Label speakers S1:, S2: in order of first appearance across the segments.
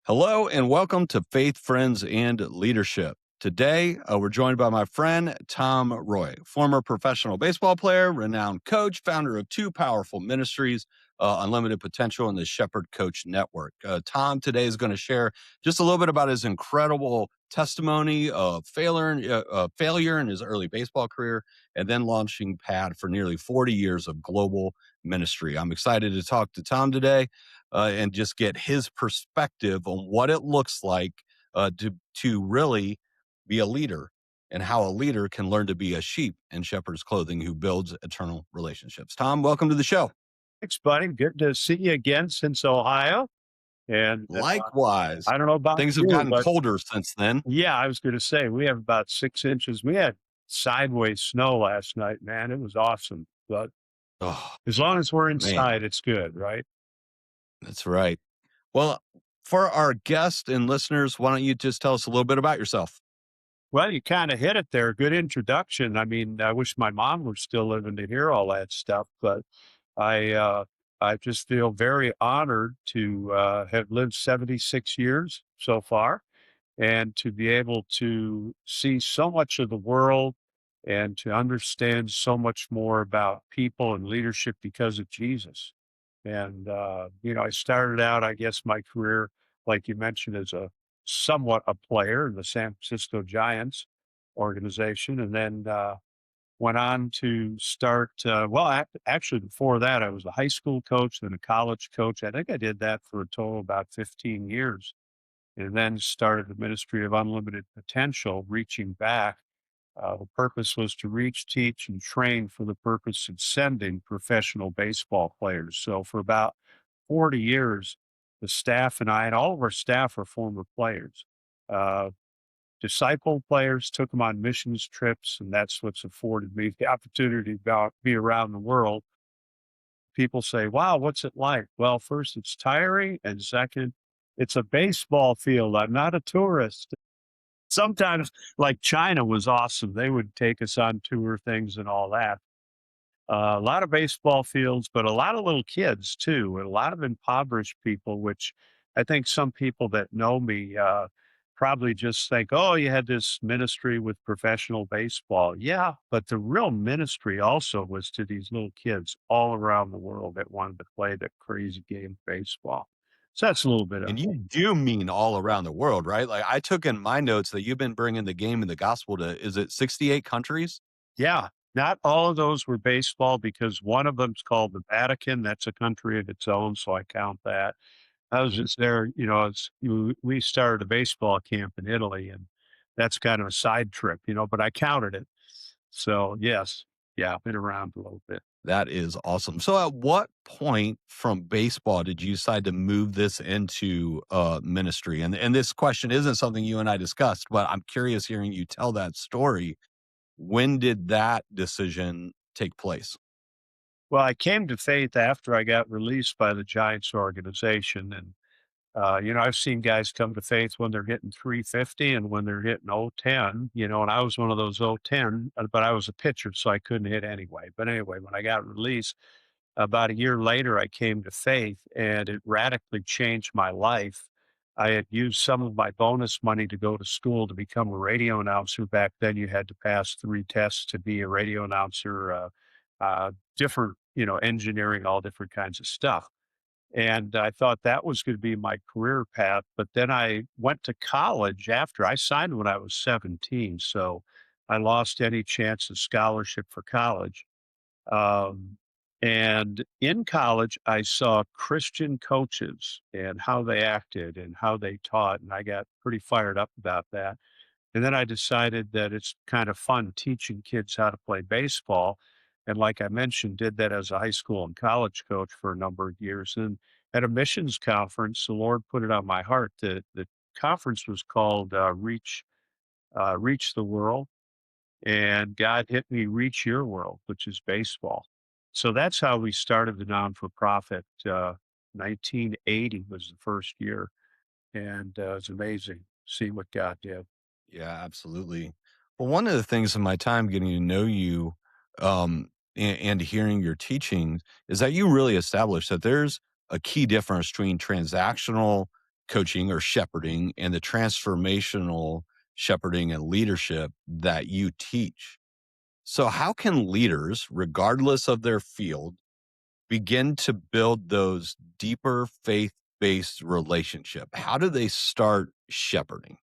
S1: Hello and welcome to Faith, Friends, and Leadership. Today, we're joined by my friend Tom Roy, former professional baseball player, renowned coach, founder of two powerful ministries, Unlimited Potential and the Shepherd Coach Network. Tom today is going to share just a little bit about his incredible testimony of failure in his early baseball career, and then launching Pad for nearly 40 years of global ministry. I'm excited to talk to Tom today and just get his perspective on what it looks like to really be a leader and how a leader can learn to be a sheep in shepherd's clothing who builds eternal relationships. Tom, welcome to the show.
S2: Thanks, buddy. Good to see you again since Ohio. And
S1: Likewise,
S2: I don't know about
S1: things have
S2: you,
S1: gotten
S2: but
S1: colder since then.
S2: yeah, I was going to say we have about 6 inches. We had sideways snow last night, man. It was awesome. But
S1: Oh,
S2: as long as we're
S1: man,
S2: inside, it's good, right?
S1: that's right. Well, for our guests and listeners, why don't you just tell us a little bit about yourself?
S2: Well, you kind of hit it there. Good introduction. I mean, I wish my mom were still living to hear all that stuff, but I uh, I just feel very honored to have lived 76 years so far and to be able to see so much of the world and to understand so much more about people and leadership because of Jesus. And, I started out, I guess, my career, like you mentioned, as a somewhat a player in the San Francisco Giants organization, and then went on to start. Actually, before that, I was a high school coach, then a college coach. I think I did that for a total of about 15 years and then started the Ministry of Unlimited Potential, reaching back. The purpose was to reach, teach, and train for the purpose of sending professional baseball players. So for about 40 years, the staff and I, and all of our staff are former players, uh, disciple players, took them on missions trips, and that's what's afforded me the opportunity to be around the world. People say, wow, what's it like? Well, first, it's tiring. And second, it's a baseball field. I'm not a tourist. Sometimes, like China was awesome. They would take us on tour things and all that. A lot of baseball fields, but a lot of little kids too, and a lot of impoverished people, which I think some people that know me probably just think, oh, you had this ministry with professional baseball. Yeah, but the real ministry also was to these little kids all around the world that wanted to play that crazy game of baseball. So that's a little bit of
S1: And
S2: me.
S1: you do mean all around the world, right? Like I took in my notes that you've been bringing the game and the gospel to, is it 68 countries?
S2: Yeah, not all of those were baseball because one of them's called the Vatican. That's a country of its own, so I count that. I was just there, we started a baseball camp in Italy, and that's kind of a side trip, but I counted it. So, yes, yeah, I've been around a little bit.
S1: That is awesome. So at what point from baseball did you decide to move this into ministry? And this question isn't something you and I discussed, but I'm curious hearing you tell that story. When did that decision take place?
S2: Well, I came to faith after I got released by the Giants organization, and I've seen guys come to faith when they're hitting 350 and when they're hitting 010, and I was one of those 010, but I was a pitcher, so I couldn't hit anyway. But anyway, when I got released, about a year later, I came to faith and it radically changed my life. I had used some of my bonus money to go to school to become a radio announcer. Back then, you had to pass 3 tests to be a radio announcer, different, engineering, all different kinds of stuff. And I thought that was going to be my career path. But then I went to college after I signed when I was 17. So I lost any chance of scholarship for college. Um, and in college, I saw Christian coaches and how they acted and how they taught. And I got pretty fired up about that. And then I decided that it's kind of fun teaching kids how to play baseball. And like I mentioned, did that as a high school and college coach for a number of years. And at a missions conference, the Lord put it on my heart that the conference was called Reach the World. And God hit me Reach Your World, which is baseball. So that's how we started the non for profit. 1980 was the first year. And it's amazing seeing what God did.
S1: Yeah, absolutely. Well, one of the things in my time getting to know you and hearing your teachings is that you really established that there's a key difference between transactional coaching or shepherding and the transformational shepherding and leadership that you teach. So, how can leaders, regardless of their field, begin to build those deeper faith based relationship? How do they start shepherding?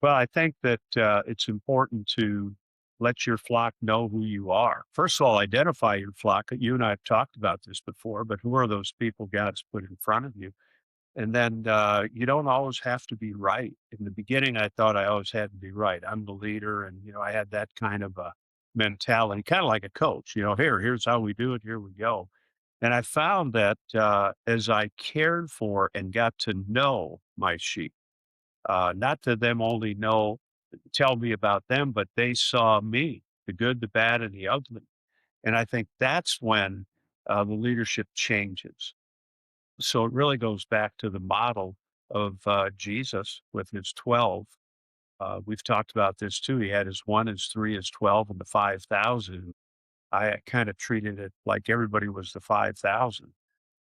S2: Well, I think that it's important to let your flock know who you are. First of all, identify your flock. You and I have talked about this before, but who are those people God's put in front of you? And then you don't always have to be right. In the beginning, I thought I always had to be right. I'm the leader, and I had that kind of a mentality, kind of like a coach. Here's how we do it. Here we go. And I found that as I cared for and got to know my sheep, not to them only tell me about them, but they saw me, the good, the bad, and the ugly. And I think that's when the leadership changes. So it really goes back to the model of Jesus with his 12. We've talked about this too. He had his one, his three, his 12, and the 5,000. I kind of treated it like everybody was the 5,000.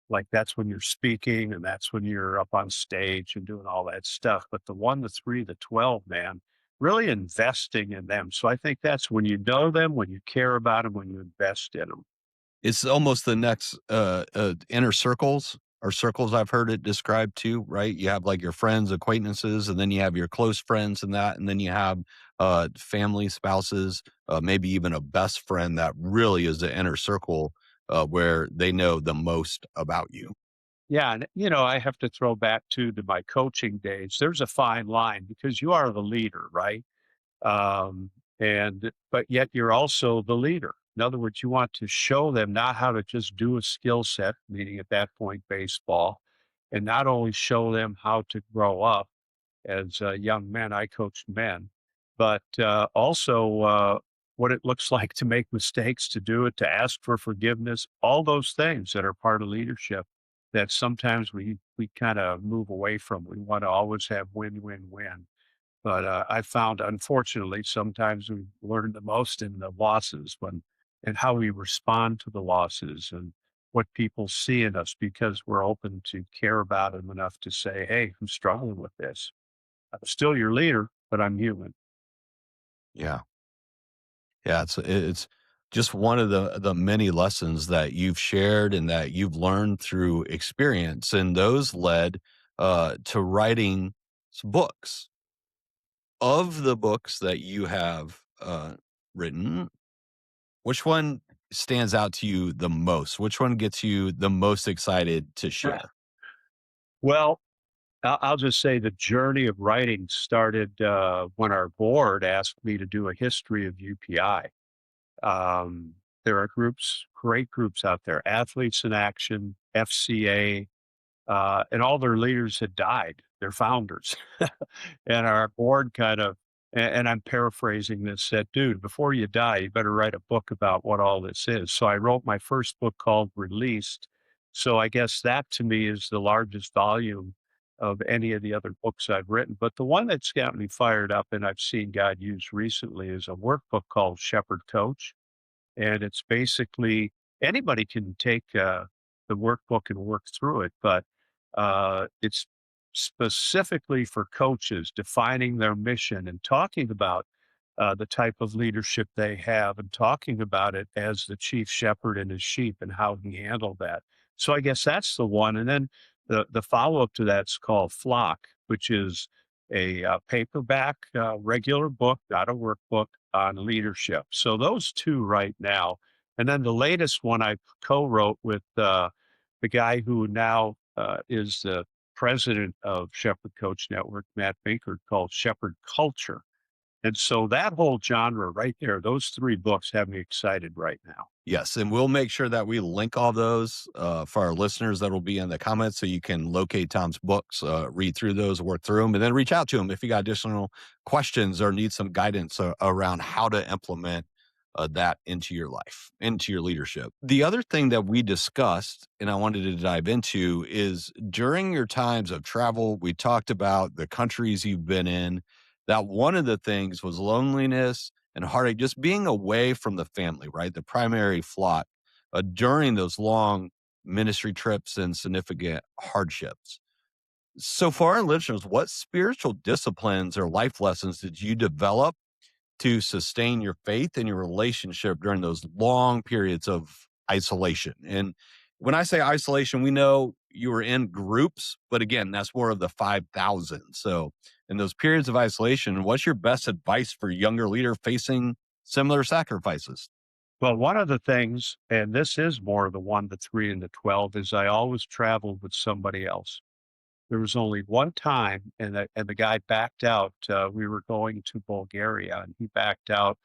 S2: Like that's when you're speaking and that's when you're up on stage and doing all that stuff. But the one, the three, the 12, man, really investing in them. So I think that's when you know them, when you care about them, when you invest in them.
S1: It's almost the next inner circles or circles I've heard it described too, right? You have like your friends, acquaintances, and then you have your close friends and that, and then you have family, spouses, maybe even a best friend that really is the inner circle where they know the most about you.
S2: Yeah, and I have to throw back to my coaching days. There's a fine line because you are the leader, right? Um, and but yet you're also the leader. In other words, you want to show them not how to just do a skill set, meaning at that point baseball, and not only show them how to grow up as young men. I coached men, but also what it looks like to make mistakes, to do it, to ask for forgiveness, all those things that are part of leadership that sometimes we kind of move away from. We want to always have win, win, win. But I found, unfortunately, sometimes we learn the most in the losses and how we respond to the losses and what people see in us because we're open to care about them enough to say, hey, I'm struggling with this. I'm still your leader, but I'm human.
S1: Yeah. Yeah, it's just one of the many lessons that you've shared and that you've learned through experience, and those led to writing books. Of the books that you have written, which one stands out to you the most? Which one gets you the most excited to share?
S2: Well, I'll just say the journey of writing started when our board asked me to do a history of UPI. Um, there are groups, great groups out there, Athletes in Action, FCA, and all their leaders had died, their founders. And our board kind of, and I'm paraphrasing this, said, dude, before you die, you better write a book about what all this is. So I wrote my first book called Released. So I guess that to me is the largest volume of any of the other books I've written. But the one that's got me fired up and I've seen God use recently is a workbook called Shepherd Coach, and it's basically anybody can take the workbook and work through it, but it's specifically for coaches defining their mission and talking about the type of leadership they have and talking about it as the chief shepherd and his sheep and how he handled that. So I guess that's the one. And then the follow up to that's called Flock, which is a paperback regular book, not a workbook on leadership. So those two right now. And then the latest one I co-wrote with the guy who now is the president of Shepherd Coach Network, Matt Binkert, called Shepherd Culture. And so that whole genre right there, those three books have me excited right now.
S1: Yes, and we'll make sure that we link all those for our listeners. That will be in the comments, so you can locate Tom's books, read through those, work through them, and then reach out to him if you got additional questions or need some guidance around how to implement that into your life, into your leadership. The other thing that we discussed, and I wanted to dive into, is during your times of travel, we talked about the countries you've been in. That one of the things was loneliness and heartache, just being away from the family, right? The primary flock during those long ministry trips and significant hardships. So, for our listeners, what spiritual disciplines or life lessons did you develop to sustain your faith and your relationship during those long periods of isolation? And when I say isolation, we know you were in groups, but again, that's more of the 5,000. So, in those periods of isolation, what's your best advice for younger leader facing similar sacrifices?
S2: Well, one of the things, and this is more the 1 to 3 and the 12, is I always traveled with somebody else. There was only one time, and the guy backed out. We were going to Bulgaria, and he backed out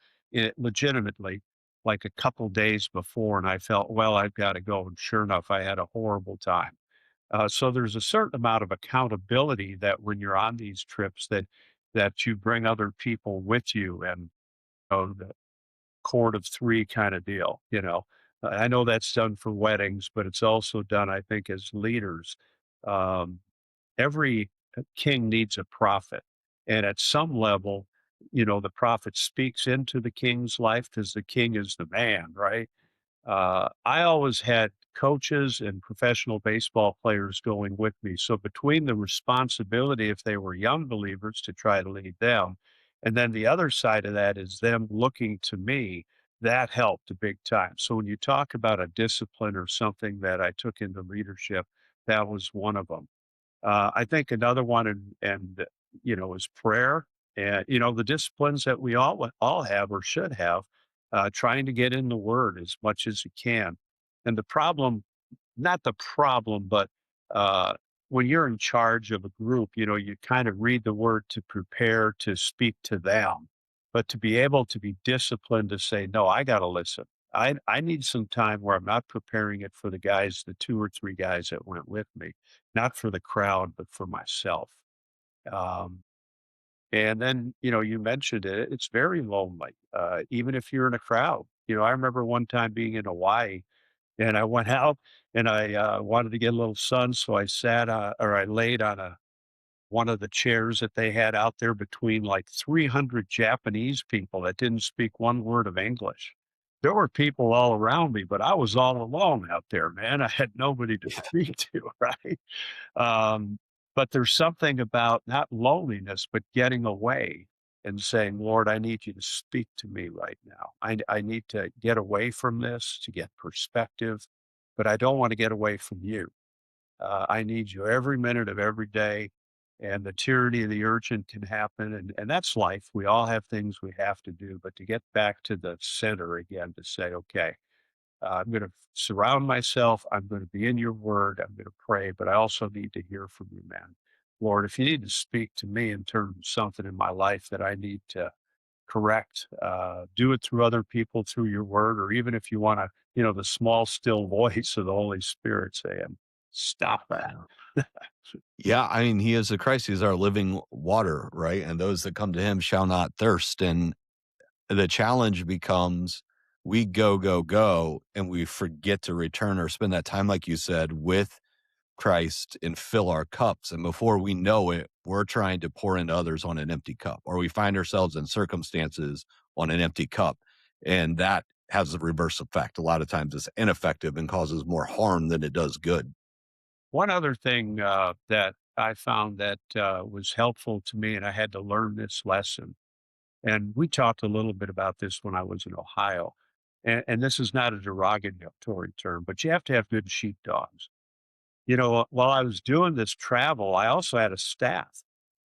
S2: legitimately, like a couple days before. And I felt, well, I've got to go. And sure enough, I had a horrible time. So there's a certain amount of accountability that when you're on these trips, that you bring other people with you, and the cord of three kind of deal. I know that's done for weddings, but it's also done, I think, as leaders. Um, every king needs a prophet. And at some level, the prophet speaks into the king's life because the king is the man, right? I always had coaches and professional baseball players going with me. So between the responsibility, if they were young believers, to try to lead them, and then the other side of that is them looking to me, that helped a big time. So when you talk about a discipline or something that I took into leadership, that was one of them. I think another one, is prayer, and the disciplines that we all have or should have, trying to get in the Word as much as you can. And the problem, not the problem, but uh, when you're in charge of a group, you kind of read the Word to prepare to speak to them, but to be able to be disciplined to say, no, I got to listen. I need some time where I'm not preparing it for the guys, the two or three guys that went with me, not for the crowd, but for myself. Um, and then, you mentioned it, it's very lonely, even if you're in a crowd. I remember one time being in Hawaii and I went out and I wanted to get a little sun. So I I laid on one of the chairs that they had out there between like 300 Japanese people that didn't speak one word of English. There were people all around me, but I was all alone out there, man. I had nobody to speak to, right? Um, but there's something about not loneliness, but getting away and saying, Lord, I need you to speak to me right now. I need to get away from this to get perspective, but I don't want to get away from you. I need you every minute of every day. And the tyranny of the urgent can happen. And that's life. We all have things we have to do. But to get back to the center again, to say, okay, I'm going to surround myself. I'm going to be in your word. I'm going to pray, but I also need to hear from you, man. Lord, if you need to speak to me in terms of something in my life that I need to correct, do it through other people, through your word, or even if you want to, the small, still voice of the Holy Spirit saying, stop that.
S1: Yeah, I mean, he is the Christ. He's our living water, right? And those that come to him shall not thirst. And the challenge becomes we go, go, go, and we forget to return or spend that time, like you said, with Christ and fill our cups. And before we know it, we're trying to pour into others on an empty cup, or we find ourselves in circumstances on an empty cup. And that has the reverse effect. A lot of times it's ineffective and causes more harm than it does good.
S2: One other thing that I found that was helpful to me, and I had to learn this lesson. And we talked a little bit about this when I was in Ohio. And this is not a derogatory term, but you have to have good sheepdogs. While I was doing this travel, I also had a staff,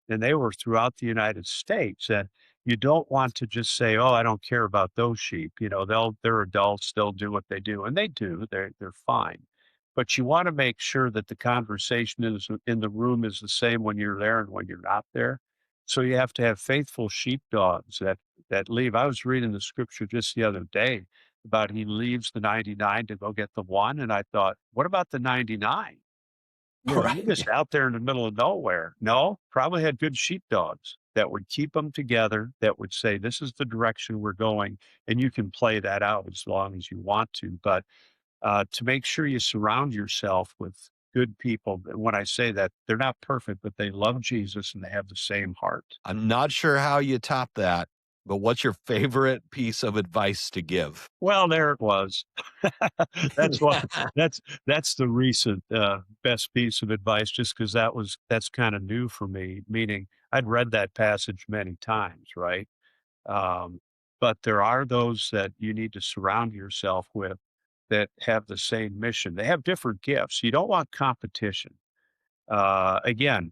S2: and they were throughout the United States. And you don't want to just say, "Oh, I don't care about those sheep." They're adults, they'll do what they do, and they do. They're fine. But you want to make sure that the conversation in the room is the same when you're there and when you're not there. So you have to have faithful sheepdogs that leave. I was reading the scripture just the other day about he leaves the 99 to go get the one, and I thought, what about the 99? You're
S1: Right.
S2: just out there in the middle of nowhere. No, probably had good sheepdogs that would keep them together, that would say, this is the direction we're going. And you can play that out as long as you want to. But to make sure you surround yourself with good people. And when I say that, they're not perfect, but they love Jesus and they have the same heart.
S1: I'm not sure how you top that. But what's your favorite piece of advice to give?
S2: Well, there it was. That's what that's the recent, best piece of advice just because that's kinda new for me, meaning I'd read that passage many times, right? Um, but there are those that you need to surround yourself with that have the same mission. They have different gifts. You don't want competition. Again,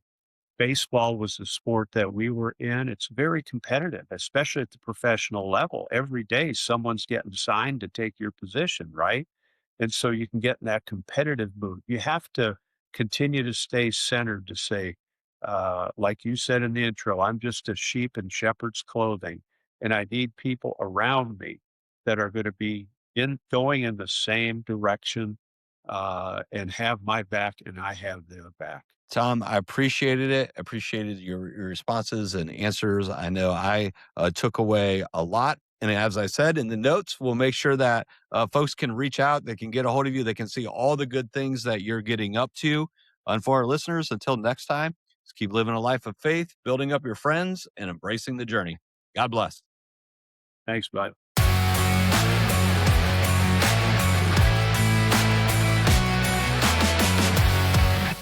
S2: baseball was the sport that we were in. It's very competitive, especially at the professional level. Every day, someone's getting signed to take your position, right? And so you can get in that competitive mood. You have to continue to stay centered to say, like you said in the intro, I'm just a sheep in shepherd's clothing, and I need people around me that are going to be in going in the same direction and have my back, and I have their back.
S1: Tom, I appreciated it. Appreciated your responses and answers. I know I took away a lot. And as I said in the notes, we'll make sure that folks can reach out. They can get a hold of you. They can see all the good things that you're getting up to. And for our listeners, until next time, just keep living a life of faith, building up your friends, and embracing the journey. God bless.
S2: Thanks, bud.